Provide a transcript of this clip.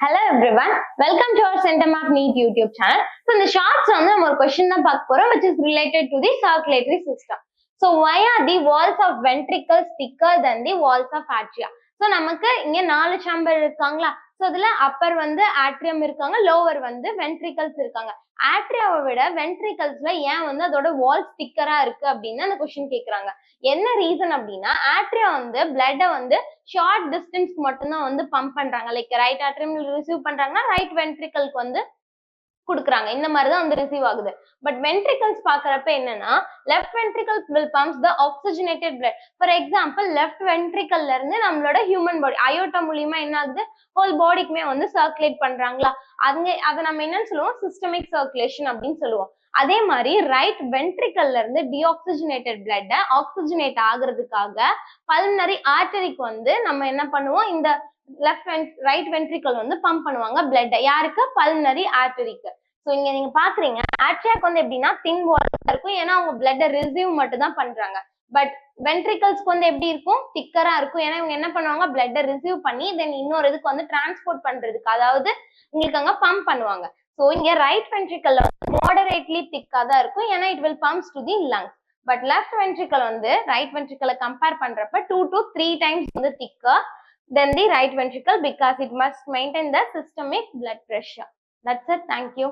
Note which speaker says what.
Speaker 1: Hello everyone, welcome to our Center Map NEET YouTube channel. So in the shorts நம்ம ஒரு question தான் பார்க்க போறோம் which is related to the circulatory system. So why are the walls of ventricles thicker than the walls of atria? So நமக்கு இங்க 4 chamber இருக்காங்களா? So இதுல upper வந்து atrium இருக்காங்க, lower வந்து ventricles இருக்காங்க. ஆட்ரியாவை விட வென்ட்ரிகல்ஸ்ல ஏன் வந்து அதோட வால்ஸ் திக்கரா இருக்கு அப்படின்னு அந்த கொஸ்டின் கேக்குறாங்க. என்ன ரீசன் அப்படின்னா ஆட்ரியா வந்து பிளட்டை வந்து ஷார்ட் டிஸ்டன்ஸ்க்கு மட்டும்தான் வந்து பம்ப் பண்றாங்க. லைக் ரைட் ஆட்ரியம் ரிசீவ் பண்றாங்கன்னா ரைட் வென்ட்ரிகலுக்கு வந்து கொடுக்குறாங்க. இந்த மாதிரிதான் வந்து ரிசீவ் ஆகுது. பட் வென்ட்ரிகல்ஸ் பாக்குறப்ப என்னன்னா left ventricle will pumps the oxygenated blood. For example left வென்ட்ரிகல்ல இருந்து நம்மளோட ஹியூமன் பாடி அயோட்டா மூலியமா என்ன ஆகுது, ஹோல் பாடிக்குமே வந்து சர்க்குலேட் பண்றாங்களா, அதை நம்ம என்னன்னு சொல்லுவோம், சிஸ்டமிக் சர்க்குலேஷன் அப்படின்னு சொல்லுவோம். அதே மாதிரி ரைட் வென்ட்ரிகல்ல இருந்து டிஆக்சிஜனேட்டட் பிளட் ஆக்சிஜனேட் ஆகுறதுக்காக பல்மனரி ஆர்டரிக்கு வந்து நம்ம என்ன பண்ணுவோம், இந்த ரைட் வென்ட்ரிகல் வந்து பம்ப் பண்ணுவாங்க பிளட். யாருக்கு? பல்மனரி ஆர்டரிக்கு. ஸோ இங்க நீங்க பாக்குறீங்க ஆட்ரியாக்கு வந்து எப்படின்னா தின் வால் இருக்கும், ஏன்னா அவங்க பிளட் ரிசீவ் மட்டும் தான் பண்றாங்க. பட் வென்ட்ரிகல்ஸ்க்கு வந்து எப்படி இருக்கும், திக்கரா இருக்கும், ஏன்னா இவங்க என்ன பண்ணுவாங்க, பிளட்டை ரிசீவ் பண்ணி தென் இன்னொரு இதுக்கு வந்து டிரான்ஸ்போர்ட் பண்றதுக்கு, அதாவது உங்களுக்கு அங்க பம்ப் பண்ணுவாங்க. ஸோ இங்க ரைட் வென்ட்ரிகல்ல மாடரேட்லி திக்கா தான் இருக்கும், ஏன்னா it will pumps to the lungs. But left ventricle வந்து ரைட் வென்ட்ரிகலை கம்பேர் பண்றப்ப 2 to 3 times வந்து thicker than the right ventricle because it must maintain the systemic blood pressure. That's it. Thank you.